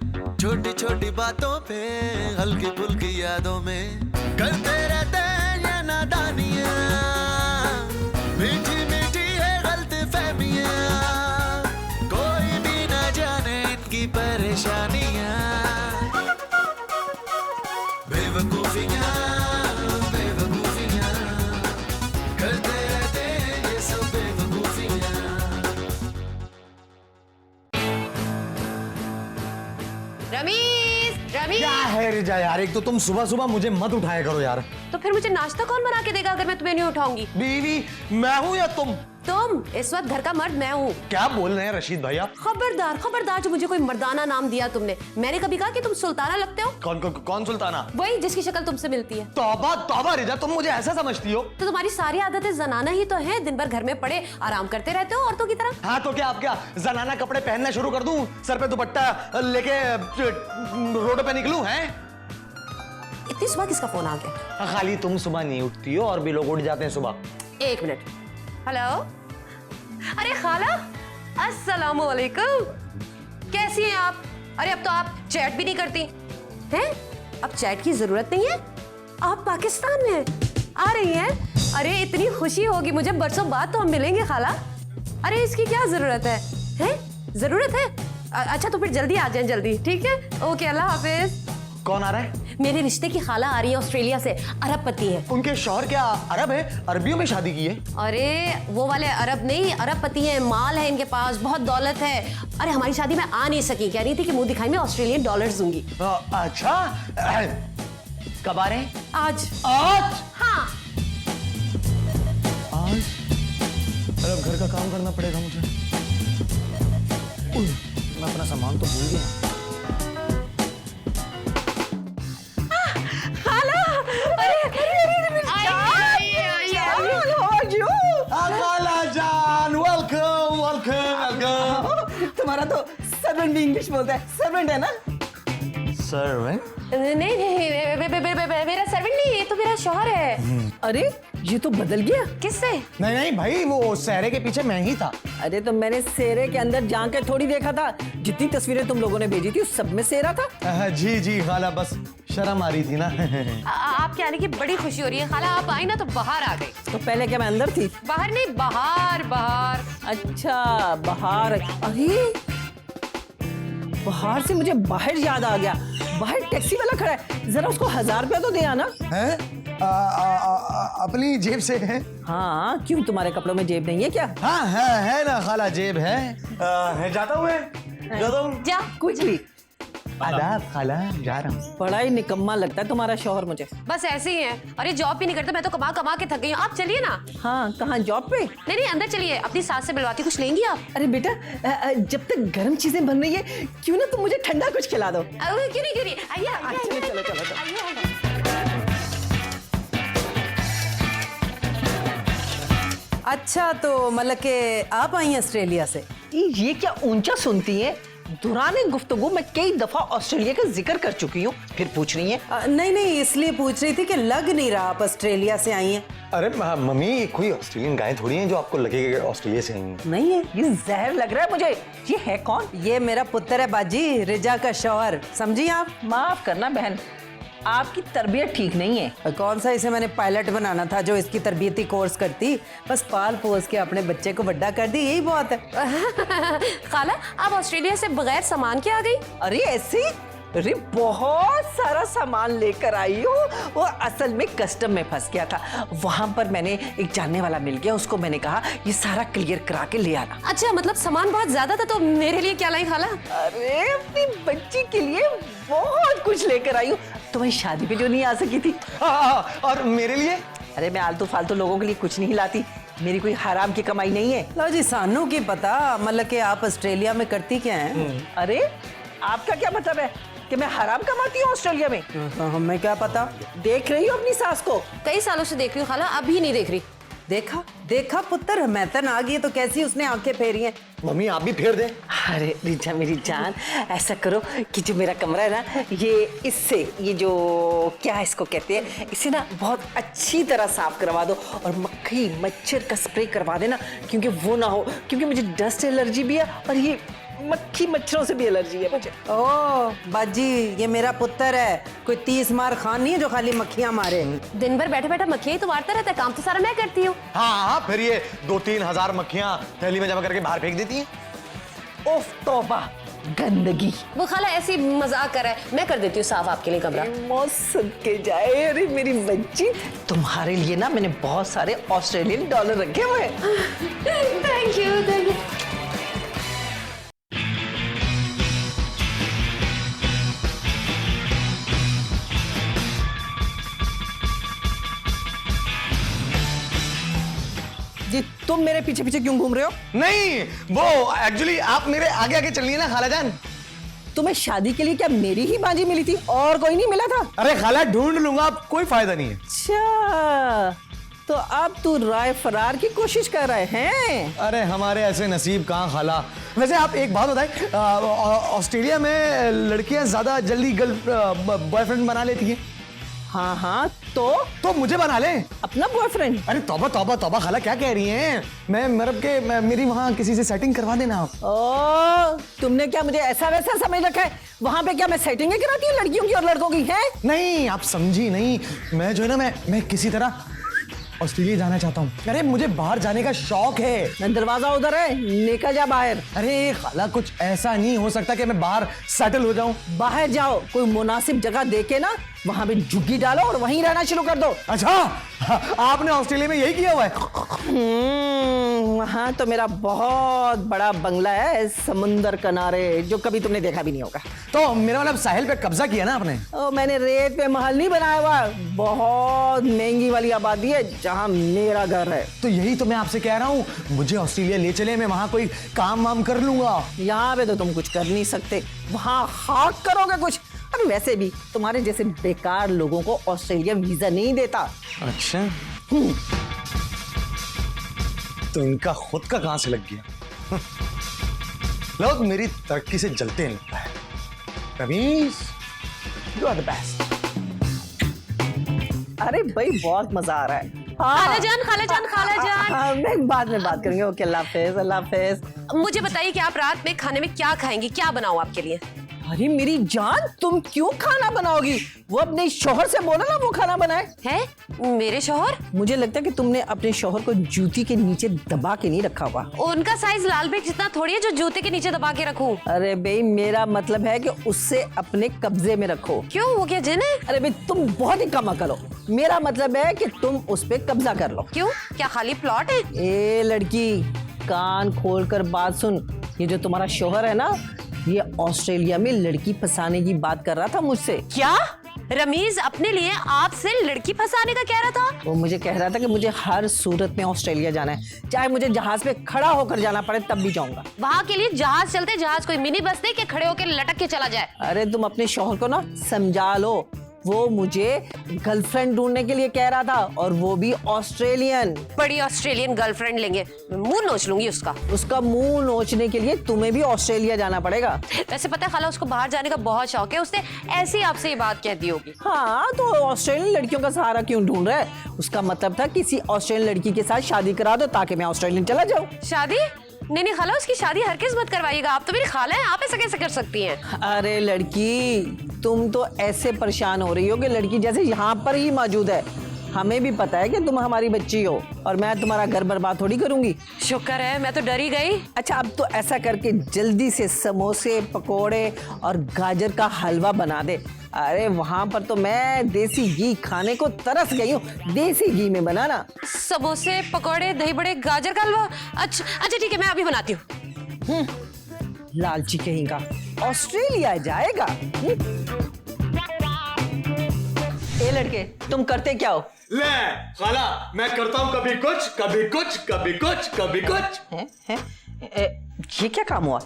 छोटी छोटी बातों पे हल्की फुल्की यादों में करते रहते हैं ये नादानियां, मीठी मीठी है गलती फहमियां, कोई भी ना जाने इनकी परेशानियां, बेवकूफियां बेवकूफियां करते रहते हैं ये सब बेवकूफियां। रमीज, रमीज। क्या है रिजा यार, एक तो तुम सुबह सुबह मुझे मत उठाया करो यार। तो फिर मुझे नाश्ता कौन बना के देगा अगर मैं तुम्हें नहीं उठाऊंगी? बीवी मैं हूँ या तुम? तुम इस वक्त घर का मर्द मैं हूँ। क्या बोल रहे हैं रशीद भाई आप? खबरदार खबरदार, जो मुझे कोई मर्दाना नाम दिया तुमने। मैंने कभी कहा कि तुम सुल्ताना लगते हो? कौन सुल्ताना? वही जिसकी शक्ल तुमसे मिलती है। तौबा तौबा रिजा, तुम मुझे ऐसा समझती हो? तो तुम्हारी सारी आदतें जनाना ही तो है, दिन भर घर में पड़े आराम करते रहते हो औरतों की तरह। हाँ तो क्या, आप क्या जनाना कपड़े पहनना शुरू कर दूं? सर पे दुपट्टा लेके रोड पे निकलूं? हैं? इतनी सुबह किसका फोन आ गया? खाली तुम सुबह नहीं उठती हो और भी लोग उठ जाते हैं सुबह। एक मिनट। हेलो, अरे खाला, अस्सलामु अलैकुम। कैसी हैं आप? अरे अब तो आप चैट भी नहीं करती हैं? अब चैट की जरूरत नहीं है, आप पाकिस्तान में आ रही हैं। अरे इतनी खुशी होगी मुझे, बरसों बाद तो हम मिलेंगे खाला। अरे इसकी क्या जरूरत है? हैं? जरूरत है? अच्छा तो फिर जल्दी आ जाएं, जल्दी। ठीक है, ओके, अल्लाह हाफिज। कौन आ रहा है? मेरे रिश्ते की खाला आ रही है ऑस्ट्रेलिया से, अरबपति है। उनके शौहर क्या अरब है? अरबियों में शादी की है? अरे वो वाले अरब नहीं, अरबपति है, माल है इनके पास, बहुत दौलत है। अरे हमारी शादी में आ नहीं सकी, कह रही थी कि मुंह दिखाई में ऑस्ट्रेलियन डॉलर्स दूंगी। अच्छा, कब आ रहे हैं? आज। आज? हाँ। आज? अरे अब घर का काम करना पड़ेगा मुझे। मैं अपना सामान तो भूल गया। खाला जान, वेलकम वेलकम वेलकम। तुम्हारा तो सर्वेंट भी इंग्लिश बोलता है। सर्वेंट है ना? सर्वेंट? नहीं मेरा सर्वेंट नहीं, ये तो मेरा शौहर है। अरे ये तो बदल गया। किससे? नहीं नहीं भाई, वो सहरे के पीछे मैं ही था। अरे तो मैंने सेरे के अंदर जाके थोड़ी देखा था, जितनी तस्वीरें तुम लोगों ने भेजी थी उस सब में सेरा था। जी जी खाला, बस शर्म आ रही थी ना। आपके आने की बड़ी खुशी हो रही है खाला, आप आई ना तो बाहर आ गई। तो पहले क्या मैं अंदर थी? बाहर नहीं, बाहर बाहर। अच्छा बाहर। अरे बाहर से मुझे बाहर याद आ गया, बाहर टैक्सी वाला खड़ा है, जरा उसको 1000 रुपया तो दे आना। हैं? अपनी जेब से है? हाँ क्यों, तुम्हारे कपड़ों में जेब नहीं है क्या? हाँ है ना खाला, जेब है। जाता हूँ जा। कुछ भी। आदाब खाला, जा रहा हूँ। बड़ा ही निकम्मा लगता है तुम्हारा शौहर मुझे। बस ऐसे ही है, अरे जॉब भी नहीं करता, मैं तो कमा कमा के थक गई हूँ। आप चलिए ना। हाँ कहाँ, जॉब पे? नहीं नहीं, अंदर चलिए, अपनी सास से मिलवाती, कुछ लेंगी आप? अरे बेटा, जब तक गर्म चीजें बन रही है, क्यों ना तुम मुझे ठंडा कुछ खिला दो। क्यों नहीं, आइए चलो चलो चलो। आइए। अच्छा तो मतलब के आप आई हैं ऑस्ट्रेलिया से? ये क्या ऊंचा सुनती है? दुराने गुफ्तगू मैं कई दफा ऑस्ट्रेलिया का जिक्र कर चुकी हूँ, फिर पूछ रही है। नहीं इसलिए पूछ रही थी कि लग नहीं रहा आप ऑस्ट्रेलिया से आई हैं। अरे मम्मी, कोई ऑस्ट्रेलियन गाय थोड़ी है जो आपको लगेगा ऑस्ट्रेलिया से आई है। नहीं है? ये जहर लग रहा है मुझे। ये है कौन? ये मेरा पुत्र है बाजी, रिजा का शौहर, समझी आप? माफ करना बहन, आपकी तरबियत ठीक नहीं है। कौन सा, इसे मैंने पायलट बनाना था जो इसकी तरबियती कोर्स करती, बस पाल पोस के अपने बच्चे को बड़ा कर दी, यही बहुत है। खाला आप ऑस्ट्रेलिया से बगैर सामान के आ गई? अरे ऐसे? अरे बहुत सारा सामान लेकर आई हूँ, वो असल में कस्टम में फंस गया था, वहां पर मैंने एक जानने वाला मिल गया, उसको मैंने कहा ये सारा क्लियर करा के ले आना। अच्छा मतलब सामान बहुत ज्यादा था, तो मेरे लिए क्या लाई खाला? अरे अपनी बच्ची के लिए बहुत कुछ लेकर आई हूँ, तुम्हारी शादी पे जो नहीं आ सकी थी। और मेरे लिए? अरे मैं आलतू फालतू लोगों के लिए कुछ नहीं लाती, मेरी कोई हराम की कमाई नहीं है। लो जी, सानू की पता, मतलब कि आप ऑस्ट्रेलिया में करती क्या हैं? अरे आपका क्या मतलब है कि मैं हराम कमाती हूँ ऑस्ट्रेलिया में? हमें क्या पता। देख रही हो अपनी सास को? कई सालों से देख रही हूँ खाला, अभी नहीं देख रही। देखा देखा पुत्र, मैतन आ गई तो कैसी उसने आंखें फेरी हैं। मम्मी आप भी फेर दे। अरे रिचा मेरी जान, ऐसा करो कि जो मेरा कमरा है ना, ये इससे, ये जो क्या इसको कहते हैं, इसे ना बहुत अच्छी तरह साफ करवा दो और मक्खी मच्छर का स्प्रे करवा देना, क्योंकि वो ना हो, क्योंकि मुझे डस्ट एलर्जी भी है और ये मक्खी मच्छरों से भी एलर्जी है मुझे। ओ बाजी, ये मेरा पुत्र है, कोई 30 मार खान नहीं है जो खाली मक्खियां मारे। दिन भर बैठे बैठे मक्खियां ही तो मारता रहता है, काम तो सारा मैं करती हूँ। हाँ, फिर ये 2-3 हजार मक्खियां थैली में जमा करके बाहर फेंक देती हैं। उफ तौबा, गंदगी। वो खाला ऐसी मजाक कर रहा है, मैं कर देती हूँ साफ आपके लिए कमरा। मौसम के जाए, अरे मेरी बच्ची, तुम्हारे लिए ना मैंने बहुत सारे ऑस्ट्रेलियन डॉलर रखे हुए हैं। Thank you, thank you. जी तुम मेरे पीछे पीछे क्यों घूम रहे हो? नहीं, वो एक्चुअली आप मेरे आगे आगे चल रही है ना खालाजान। तुम्हें शादी के लिए क्या मेरी ही बाजी मिली थी और कोई नहीं मिला था? अरे खाला, ढूंढ लूंगा, अब कोई फायदा नहीं है। अच्छा, तो अब तू राय फरार की कोशिश कर रहे हैं? अरे हमारे ऐसे नसीब कहाँ खाला। वैसे आप एक बात बताएं, ऑस्ट्रेलिया में लड़कियां ज्यादा जल्दी बॉयफ्रेंड बना लेती हैं। हाँ हाँ, तो मुझे बना ले अपना बॉयफ्रेंड। अरे तौबा तौबा तौबा खाला, क्या कह रही हैं? मेरी वहाँ किसी से सेटिंग करवा देना आप। ओ, तुमने क्या मुझे ऐसा वैसा समझ रखा है? वहाँ पे क्या मैं सेटिंग कराती हूँ लड़कियों की और लड़कों की? है नहीं, आप समझी नहीं। मैं जो है ना, मैं किसी तरह ऑस्ट्रेलिया जाना चाहता हूँ। अरे मुझे बाहर जाने का शौक है। दरवाजा उधर है, निकल जा बाहर। अरे खाला, कुछ ऐसा नहीं हो सकता कि मैं बाहर सेटल हो जाऊं। बाहर जाओ, कोई मुनासिब जगह देके ना वहां पे झुग्गी डालो और वहीं रहना शुरू कर दो। अच्छा, आपने ऑस्ट्रेलिया में यही किया हुआ है? वहाँ तो मेरा बहुत बड़ा बंगला है समुंदर किनारे, जो कभी तुमने देखा भी नहीं होगा। तो मेरा मतलब साहिल पे कब्जा किया ना आपने? ओ, मैंने रेत पे महल नहीं बनाया हुआ, बहुत महंगी वाली आबादी है जहाँ मेरा घर है। तो यही तो मैं आपसे कह रहा हूँ, मुझे ऑस्ट्रेलिया ले चले, मैं वहाँ कोई काम वाम कर लूंगा। यहाँ पे तो तुम कुछ कर नहीं सकते, वहाँ हाक करोगे कुछ। और वैसे भी तुम्हारे जैसे बेकार लोगों को ऑस्ट्रेलिया वीजा नहीं देता। अच्छा, तो इनका खुद का कहां से लग गया? लोग मेरी तरक्की से जलते हैं लगता है। Rameez, you are the best. अरे भाई, बहुत मजा आ रहा है। खालाजान, खालाजान, खालाजान। हाँ, मैं बाद में बात करेंगे। ओके, अल्लाह हाफिज, अल्लाह हाफिज। मुझे बताइए कि आप रात में खाने में क्या खाएंगी, क्या बनाऊं आपके लिए? अरे मेरी जान, तुम क्यों खाना बनाओगी? वो अपने शौहर से बोलो ना वो खाना बनाए। है मेरे शौहर? मुझे लगता है कि तुमने अपने शौहर को जूती के नीचे दबा के नहीं रखा हुआ। उनका साइज लाल बेग जितना थोड़ी है जो जूते के नीचे दबा के रखूं। अरे भाई, मेरा मतलब है कि उससे अपने कब्जे में रखो। क्यों, वो क्या जिन है? अरे भाई, तुम बहुत ही कम अकल हो। मेरा मतलब है कि तुम उस पे कब्जा कर लो। क्यों, क्या खाली प्लॉट है? ए लड़की, कान खोल कर बात सुन। ये जो तुम्हारा शौहर है ना, ये ऑस्ट्रेलिया में लड़की फंसाने की बात कर रहा था मुझसे। क्या रमीज अपने लिए आपसे लड़की फंसाने का कह रहा था? वो मुझे कह रहा था कि मुझे हर सूरत में ऑस्ट्रेलिया जाना है, चाहे मुझे जहाज पे खड़ा होकर जाना पड़े तब भी जाऊंगा। वहाँ के लिए जहाज चलते, जहाज कोई मिनी बस नहीं कि खड़े होकर लटक के चला जाए। अरे तुम अपने शौहर को ना समझा लो, वो मुझे गर्लफ्रेंड ढूंढने के लिए कह रहा था, और वो भी ऑस्ट्रेलियन। बड़ी ऑस्ट्रेलियन गर्लफ्रेंड लेंगे, मुंह नोच लूंगी उसका। उसका मुंह नोचने के लिए तुम्हें भी ऑस्ट्रेलिया जाना पड़ेगा। वैसे पता है खाला, उसको बाहर जाने का बहुत शौक है, उसने ऐसे ही आपसे ये बात कह दी होगी। हाँ, तो ऑस्ट्रेलियन लड़कियों का सहारा क्यों ढूंढ रहा है? उसका मतलब था किसी ऑस्ट्रेलियन लड़की के साथ शादी करा दो ताकि मैं ऑस्ट्रेलियन चला जाऊं। शादी? नहीं नहीं खाला, उसकी शादी हरगिज़ मत करवाइएगा, आप तो मेरी खाला हैं, आप ऐसा कैसे कर सकती हैं? अरे लड़की, तुम तो ऐसे परेशान हो रही हो कि लड़की जैसे यहाँ पर ही मौजूद है। हमें भी पता है कि तुम हमारी बच्ची हो, और मैं तुम्हारा घर बर्बाद थोड़ी करूंगी। शुक्र है, मैं तो डर ही गई। अच्छा, अब तो ऐसा करके जल्दी से समोसे, पकोड़े और गाजर का हलवा बना दे। अरे वहां पर तो मैं देसी घी खाने को तरस गई हूँ। देसी घी में बनाना। समोसे, पकोड़े, दही बड़े, गाजर का हलवा। अच्छा अच्छा ठीक है, मैं अभी बनाती हूँ। लालची कहेगा, ऑस्ट्रेलिया जाएगा। ए लड़के, तुम करते क्या हो? ले खाला, मैं करता हूँ कभी कुछ, कभी कुछ, कभी कुछ, कभी कुछ। हैं? ये क्या काम हुआ?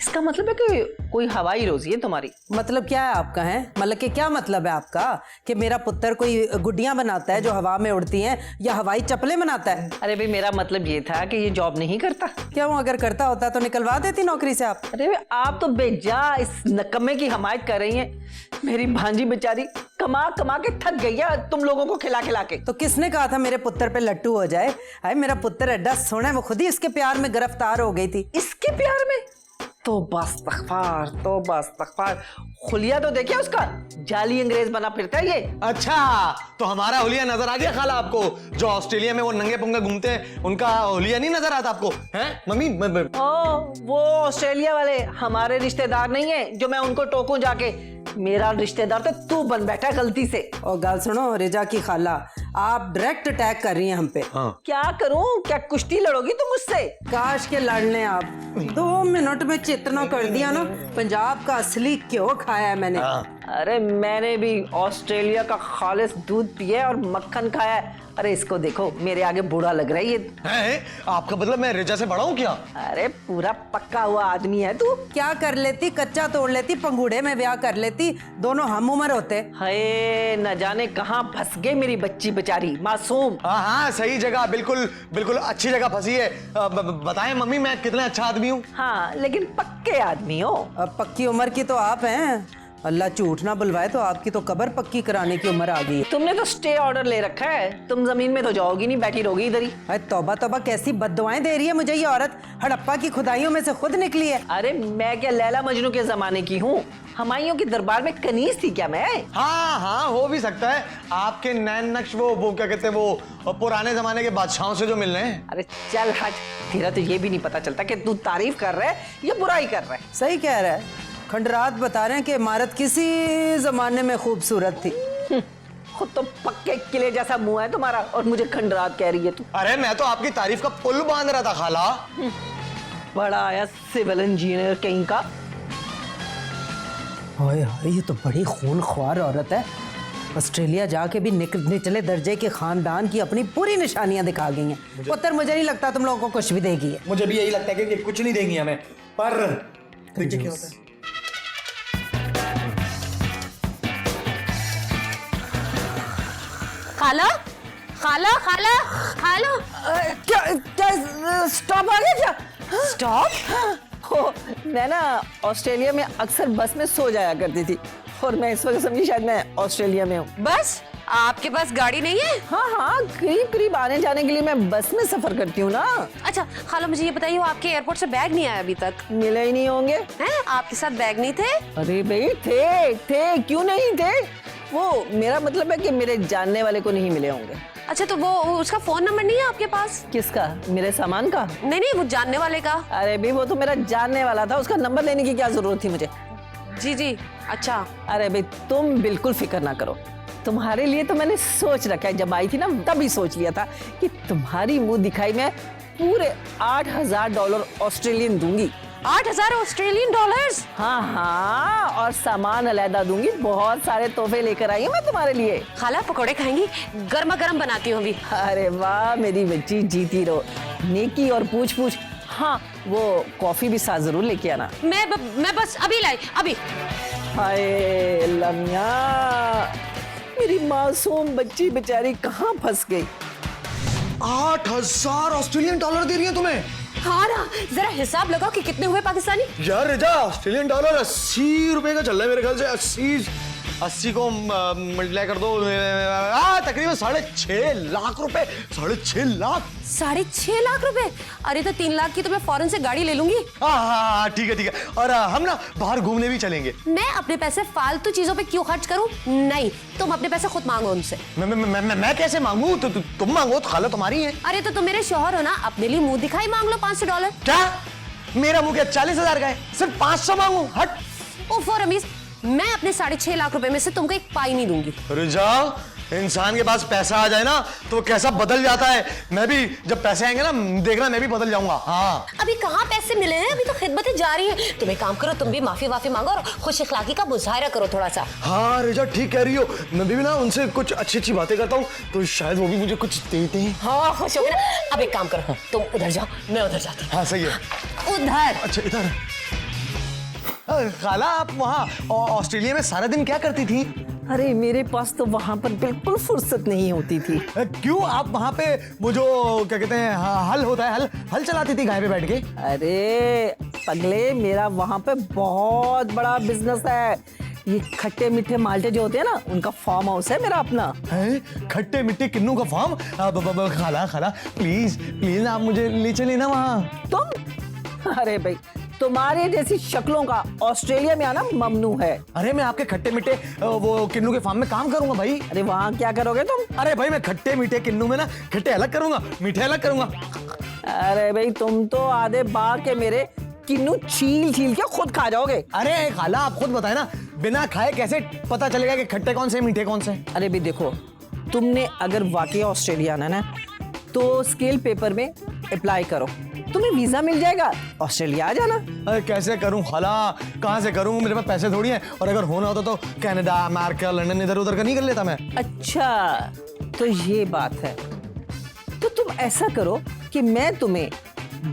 इसका मतलब है कि कोई हवाई रोजी है तुम्हारी। मतलब क्या है आपका? है मतलब कि क्या मतलब है आपका कि मेरा पुत्र कोई गुड्डियां बनाता है जो हवा में उड़ती हैं, या हवाई चप्पलें बनाता है? अरे भाई, मेरा मतलब ये था कि ये जॉब नहीं करता। क्यों, अगर करता होता तो निकलवा देती नौकरी से आप। अरे भाई, आप तो बेजा इस नकम्मे की हमायत कर रही हैं। मेरी भांजी बेचारी कमा कमा के थक गई है तुम लोगों को खिला खिला के। तो किसने कहा था मेरे पुत्र पे लट्टू हो जाए? अरे मेरा पुत्र एड्डा सोना है, वो खुद ही इसके प्यार में गिरफ्तार हो गई थी। इसके प्यार में? तौबा इस्तग़फ़ार। खुलिया तो देखिए उसका, जाली अंग्रेज बना फिरता है ये। अच्छा, तो हमारा हुलिया नजर आ गया खाला आपको? जो ऑस्ट्रेलिया में वो नंगे पुंगे घूमते हैं, उनका हुलिया नहीं नजर आता आपको? हैं मम्मी? वो ऑस्ट्रेलिया वाले हमारे रिश्तेदार नहीं है जो मैं उनको टोकूं जाके। मेरा रिश्तेदार तो तू बन बैठा गलती से। और गाल सुनो रिजा की खाला, आप डायरेक्ट अटैक कर रही हैं हम पे। हाँ। क्या करूं? क्या कुश्ती लड़ोगी तुम मुझसे? काश के लड़ लें आप। 2 मिनट में चेतना कर दिया ना, पंजाब का असली घ्यो खाया है मैंने। अरे मैंने भी ऑस्ट्रेलिया का खालिस दूध पिया है और मक्खन खाया है। अरे इसको देखो, मेरे आगे बूढ़ा लग रहा है ये। हैं? आपका मतलब मैं रिजा से बड़ा हूँ क्या? अरे पूरा पक्का हुआ आदमी है तू। क्या कर लेती, कच्चा तोड़ लेती, पंगूड़े में ब्याह कर लेती, दोनों हम उम्र होते। हाय, न जाने कहाँ फंस गई मेरी बच्ची बेचारी मासूम। हाँ हाँ, सही जगह, बिल्कुल बिल्कुल अच्छी जगह फंसी है। बताएं मम्मी, मैं कितना अच्छा आदमी हूँ? हाँ, लेकिन पक्के आदमी हो। अब पक्की उम्र की तो आप हैं, अल्लाह झूठ ना बुलवाए तो आपकी तो कब्र पक्की कराने की उम्र आ गई। तुमने तो स्टे ऑर्डर ले रखा है, तुम जमीन में तो जाओगी नहीं, बैठी रहोगी इधर ही। अरे तौबा तौबा, कैसी बद्दुआएं दे रही है मुझे ये औरत, हड़प्पा की खुदाइयों में से खुद निकली है। अरे मैं क्या लैला मजनू के जमाने की हूँ? हमायूं के दरबार में कनीज थी क्या मैं? हाँ हाँ, हो भी सकता है। आपके नैन नक्श वो क्या कहते हैं, वो पुराने जमाने के बादशाहों से जो मिल रहे हैं। अरे चल हट, तेरा तो ये भी नहीं पता चलता कि तू तारीफ कर रहा है या बुराई कर रहा है। सही कह रहा है, खंडरात बता रहे हैं कि इमारत किसी जमाने में खूबसूरत थी। खुद तो पक्के किले जैसा मुंह है तुम्हारा और मुझे खंडरात कह रही है तू। अरे मैं तो आपकी तारीफ का पुल बांध रहा था खाला। बड़ा आया सिविल इंजीनियर कहीं का। हाय हाय, ये तो बड़ी खूनख्वार औरत है। ऑस्ट्रेलिया जाके भी निचले दर्जे के खानदान की अपनी पूरी निशानियां दिखा गई हैं। पुत्र मुझे नहीं लगता तुम लोगों को कुछ भी देगी है। मुझे भी यही लगता है कि कुछ नहीं देंगी हमें, पर देखिए क्या होता है। खाला खाला खाला खाला, क्या क्या स्टॉप आ गया क्या? स्टॉप? हो, मैं ना ऑस्ट्रेलिया में अक्सर बस में सो जाया करती थी और मैं इस वक्त समझी शायद मैं ऑस्ट्रेलिया में हूँ। बस आपके पास गाड़ी नहीं है? हाँ हाँ, करीब करीब आने जाने के लिए मैं बस में सफर करती हूँ ना। अच्छा खाला, मुझे ये बताइए, वो आपके एयरपोर्ट से बैग नहीं आया अभी तक? मिले ही नहीं होंगे। हैं? आपके साथ बैग नहीं थे? अरे भाई थे, क्यों नहीं थे? वो मेरा मतलब है कि मेरे जानने वाले को नहीं मिले होंगे। अच्छा, तो वो उसका फोन नंबर नहीं है आपके पास? किसका? मेरे सामान का? नहीं नहीं, वो जानने वाले का। अरे भाई वो तो मेरा जानने वाला था, उसका नंबर लेने की क्या जरूरत थी मुझे? जी जी, अच्छा। अरे भाई तुम बिल्कुल फिक्र ना करो, तुम्हारे लिए तो मैंने सोच रखा है। जब आई थी ना तभी सोच लिया था कि तुम्हारी मुंह दिखाई मैं पूरे $8,000 ऑस्ट्रेलियन दूंगी। 8,000 ऑस्ट्रेलियन डॉलर्स? हाँ हाँ, और सामान अलहदा दूंगी। बहुत सारे तोहफे लेकर आई हूँ मैं तुम्हारे लिए। खाला पकोड़े खाएंगी? गर्मा गर्म बनाती हूँ अभी। अरे वाह मेरी बच्ची, जीती रहो। नेकी और पूछ पूछ। हाँ, वो कॉफी भी साथ जरूर लेके आना। मैं बस अभी लाई, अभी। हाय लमिया, मेरी मासूम बच्ची बेचारी कहाँ फंस गई। 8,000 ऑस्ट्रेलियन डॉलर दे रही है तुम्हें? हाँ ना, जरा हिसाब लगाओ कि कितने हुए पाकिस्तानी। यार रिजा, ऑस्ट्रेलियन डॉलर 80 रुपए का चल रहा है मेरे ख्याल से। 80 को मल्टीप्लाई कर दो, तकरीबन 6.5 लाख रुपए। 6.5 लाख? 6.5 लाख रुपए? अरे तो 3 लाख की तो मैं फौरन से गाड़ी ले लूंगी। हाँ ठीक है। और हम ना बाहर घूमने भी चलेंगे। मैं अपने पैसे फालतू चीजों पे क्यों खर्च करूं? नहीं, तुम अपने पैसे खुद मांगो उनसे। मैं कैसे मांगू? तो तुम मांगो, तो खाला तुम्हारी है। अरे तो तुम मेरे शौहर हो ना, अपने लिए मुंह दिखाई मांग लो $500। क्या? मेरा मुंह क्या 40,000 का है? सिर्फ 500 मांगू? हट। ओफो रमीज, मैं अपने 6.5 लाख रुपए में से तुमको एक पाई नहीं दूंगी। रिजा, इंसान के पास पैसा आ जाए ना तो कैसा बदल जाता है। मैं भी जब पैसे आएंगे ना, देखना मैं भी बदल जाऊंगा। हाँ, अभी कहाँ पैसे मिले हैं? अभी तो खिदमतें जारी हैं। तुम एक काम करो, तुम भी माफी मांगो और खुश इखलाकी का मुजाहरा करो थोड़ा सा। हाँ रिजा, ठीक कह रही हो। मैं भी ना उनसे कुछ अच्छी बातें करता हूँ तो शायद वो भी मुझे कुछ देते हैं। हाँ, खुश हो गए ना? अब एक काम करो, तुम उधर जाओ, मैं उधर जाती हूँ। हाँ सही है। उधर? अच्छा इधर। खाला, आप वहाँ ऑस्ट्रेलिया में सारा दिन क्या करती थी? अरे मेरे पास तो वहां पर बिल्कुल फुर्सत नहीं होती थी। क्यों? आप वहाँ पे वो जो क्या कहते हैं हल होता है, हल चलाती थी गाय पे बैठ के? अरे पगले, मेरा वहां पे बहुत बड़ा बिजनेस है। ये खट्टे मीठे माल्टे जो होते हैं ना, उनका फार्म हाउस है मेरा अपना। है? खट्टे मीठे किन्नू का फार्म? खाला प्लीज आप मुझे ले चले ना वहाँ। तुम? अरे भाई तुम्हारे जैसी शक्लों का ऑस्ट्रेलिया में आना ममनू है। अरे मैं आपके खट्टे मीठे वो किन्नू के फार्म में काम करूंगा भाई। अरे वहाँ क्या करोगे तुम? अरे भाई मैं खट्टे मीठे किन्नू में ना खट्टे अलग करूंगा, मीठे अलग करूंगा। अरे भाई तुम तो आधे बाग के मेरे किन्नू छील छील के खुद खा जाओगे। अरे खाला आप खुद बताए ना, बिना खाए कैसे पता चलेगा कि खट्टे कौन से मीठे कौन से? अरे भी देखो, तुमने अगर वाकई ऑस्ट्रेलिया आना ना तो स्केल पेपर में अप्लाई करो, तुम्हें वीजा मिल जाएगा, ऑस्ट्रेलिया आ जाना। अरे कैसे करूं खाला, कहाँ से करूं? मेरे पास पैसे थोड़ी हैं, और अगर होना होता तो कनाडा, अमेरिका, लंदन इधर उधर का नहीं कर लेता मैं। अच्छा तो ये बात है, तो तुम ऐसा करो कि मैं तुम्हें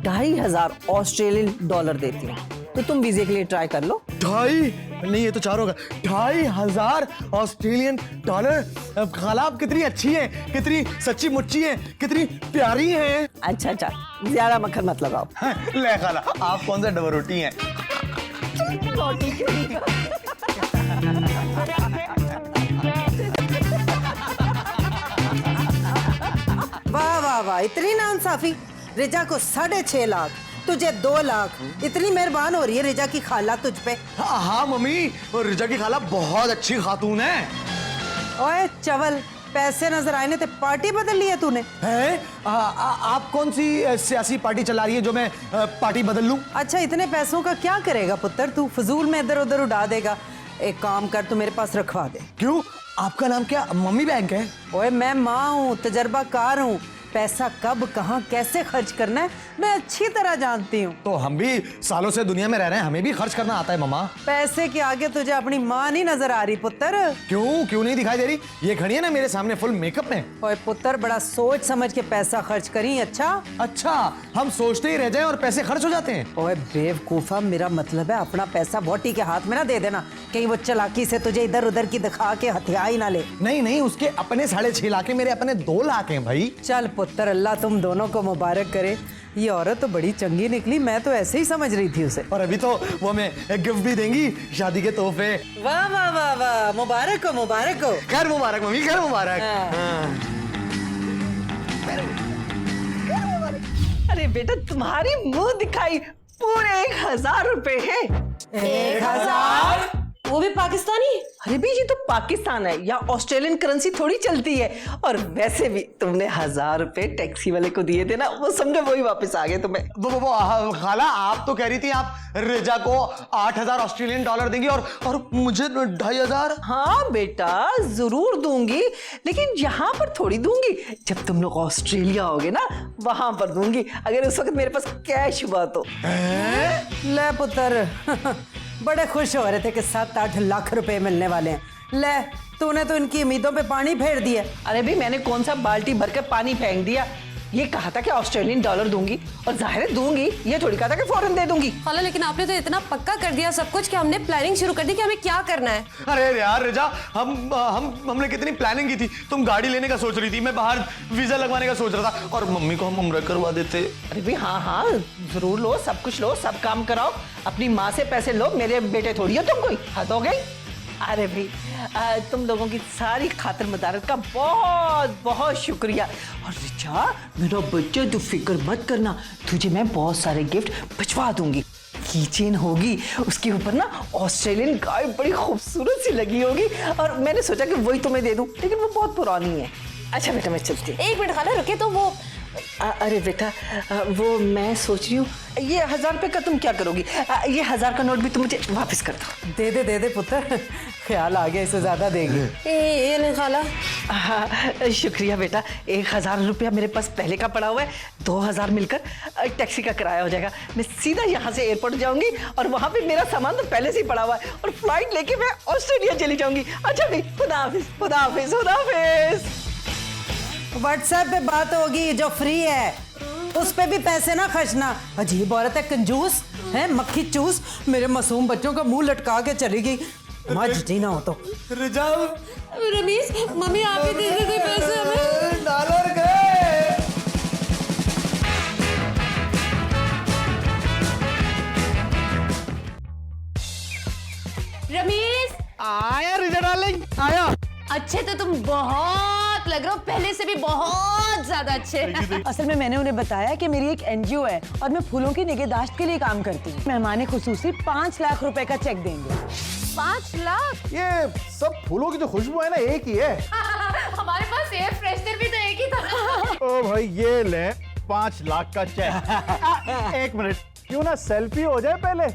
2500 ऑस्ट्रेलियन डॉलर देती हूँ, तो तुम वीजे के लिए ट्राई कर लो। 2.5 नहीं, ये तो 4 होगा। 2500 ऑस्ट्रेलियन डॉलर। अब खाला आप कितनी अच्छी हैं, कितनी सच्ची मुच्ची हैं, कितनी प्यारी हैं। अच्छा अच्छा, ज्यादा मक्खन मत लगाओ। ले खाला, आप कौन सा डबल रोटी हैं? वाह वाह वाह, इतनी नाइंसाफी। रिजा को 6.5 लाख, तुझे 2 लाख। इतनी मेहरबान हो रही है रिजा की खाला तुझ पे। हाँ मम्मी, और रिजा की खाला बहुत अच्छी खातून है। ओए चवल, पैसे नजर आए ने ते पार्टी बदल ली है तूने। हैं? आप कौन सी सियासी पार्टी चला रही है जो मैं पार्टी बदल लूं? अच्छा इतने पैसों का क्या करेगा पुत्र तू? फजूल में इधर उधर उड़ा देगा। एक काम कर, तू मेरे पास रखवा दे। क्यों? आपका नाम क्या मम्मी बैंक है? ओए मैं माँ हूँ, तजर्बाकार हूँ। पैसा कब कहाँ कैसे खर्च करना है मैं अच्छी तरह जानती हूँ। तो हम भी सालों से दुनिया में रह रहे हैं, हमें भी खर्च करना आता है मम्मा। पैसे के आगे तुझे अपनी माँ नहीं नजर आ रही पुत्र? क्यों नहीं दिखाई दे रही? ये खड़ी है ना मेरे सामने फुल मेकअप में। ओए पुत्र, बड़ा सोच समझ के पैसा खर्च करी। अच्छा, हम सोचते ही रह जाएं और पैसे खर्च हो जाते हैं। ओए बेवकूफा, मेरा मतलब है अपना पैसा वोटी के हाथ में ना दे देना, कहीं वो चालाकी से तुझे इधर उधर की दिखा के हथियार ही ना ले। नहीं, उसके अपने 6.5 लाख है, मेरे अपने 2 लाख हैं भाई। चल पुत्र, अल्लाह तुम दोनों को मुबारक करे। ये औरत तो बड़ी चंगी निकली, मैं तो ऐसे ही समझ रही थी उसे। और अभी तो वो हमें गिफ्ट भी देंगी, शादी के तोहफे। वाह वाह वाह वाह, मुबारक हो मुबारक हो। खैर मुबारक मम्मी, खैर मुबारक। अरे बेटा, तुम्हारी मुंह दिखाई पूरे 1000 रुपए है। 1000? वो भी पाकिस्तानी? अरे भी ये तो पाकिस्तान है, या ऑस्ट्रेलियन करेंसी थोड़ी चलती है। और वैसे भी तुमने 1000 रुपए टैक्सी वाले को दिए थे ना, वो समझो वही वापस आ गए तुम्हें। वो खाला, आप तो कह रही थी आप रिजा को 8000 ऑस्ट्रेलियन डॉलर देंगी और मुझे 2500। हाँ बेटा, जरूर दूंगी, लेकिन यहाँ पर थोड़ी दूंगी। जब तुम लोग ऑस्ट्रेलिया होगे ना, वहां पर दूंगी, अगर उस वक्त मेरे पास कैश हुआ तो। ले पुत्र, बड़े खुश हो रहे थे कि 7-8 लाख रुपए मिलने वाले हैं। ले, तूने तो इनकी उम्मीदों पे पानी फेर दिया। अरे भी मैंने कौन सा बाल्टी भर के पानी फेंक दिया? ये कहा था कि ऑस्ट्रेलियन डॉलर दूंगी, और जाहिर है दूंगी, ये थोड़ी कहा था कि फौरन दे दूंगी। खाला, लेकिन आपने तो इतना पक्का कर दिया सब कुछ कि हमने प्लानिंग शुरू कर दी कि हमें क्या करना है। अरे यार रिजा, हमने कितनी प्लानिंग की थी। तुम गाड़ी लेने का सोच रही थी, मैं बाहर वीजा लगवाने का सोच रहा था, और मम्मी को हम उम्र करवा देते। अरे भी हाँ, जरूर लो, सब कुछ लो, सब काम कराओ, अपनी माँ से पैसे लो, मेरे बेटे थोड़ी हो तुम, कोई हद हो गई। अरे भाई, तुम लोगों की सारी खातिर मदारत का बहुत बहुत शुक्रिया। और रिचा, मेरा बच्चा, तू फिक्र मत करना, तुझे मैं बहुत सारे गिफ्ट भिजवा दूंगी। कीचेन होगी, उसके ऊपर ना ऑस्ट्रेलियन गाय बड़ी खूबसूरत सी लगी होगी, और मैंने सोचा कि वही तुम्हें दे दूं, लेकिन वो बहुत पुरानी है। अच्छा बेटा, मैं चलती हूँ। एक मिनट खाला, रुके तो वो अरे बेटा, वो मैं सोच रही हूँ, ये 1000 रुपए का तुम क्या करोगी? ये 1000 का नोट भी तुम मुझे वापस कर दो। दे दे पुत्र, ख्याल आ गया, इससे ज्यादा देगी। ये ले खाला। हाँ, शुक्रिया बेटा। 1000 रुपया मेरे पास पहले का पड़ा हुआ है, 2000 मिलकर टैक्सी का किराया हो जाएगा। मैं सीधा यहाँ से एयरपोर्ट जाऊंगी, और वहाँ पे मेरा सामान तो पहले से ही पड़ा हुआ है, और फ्लाइट लेके मैं ऑस्ट्रेलिया चली जाऊंगी। अच्छा भाई, खुदा हाफिज, खुदा हाफिज, खुदा हाफिज। व्हाट्सएप पे बात होगी, जो फ्री है उस पे भी पैसे ना खर्चना। अजीब औरत है, कंजूस है, मक्खी चूस। मेरे मासूम बच्चों का मुंह लटका के चली गई। मजदी ना हो तो। रिजा, रमीज, मम्मी आप ही दे दे पैसे हमें। डॉलर गए। रमीज, आया रिजा डार्लिंग, आया। अच्छे तो तुम बहुत लग रहे हो, पहले से भी बहुत ज्यादा अच्छे। असल में मैंने उन्हें बताया कि मेरी एक एनजीओ है और मैं फूलों की निगहदाश्त के लिए काम करती हूँ। मेहमान खुसूसी 5 लाख रुपए का चेक देंगे। 5 लाख? ये सब फूलों की जो खुशबू है ना एक ही है। हमारे पास एयर फ्रेशनर भी तो एक ही था। ओ भाई ये ले 5 लाख का चेक। एक मिनट, क्यों ना सेल्फी हो जाए पहले।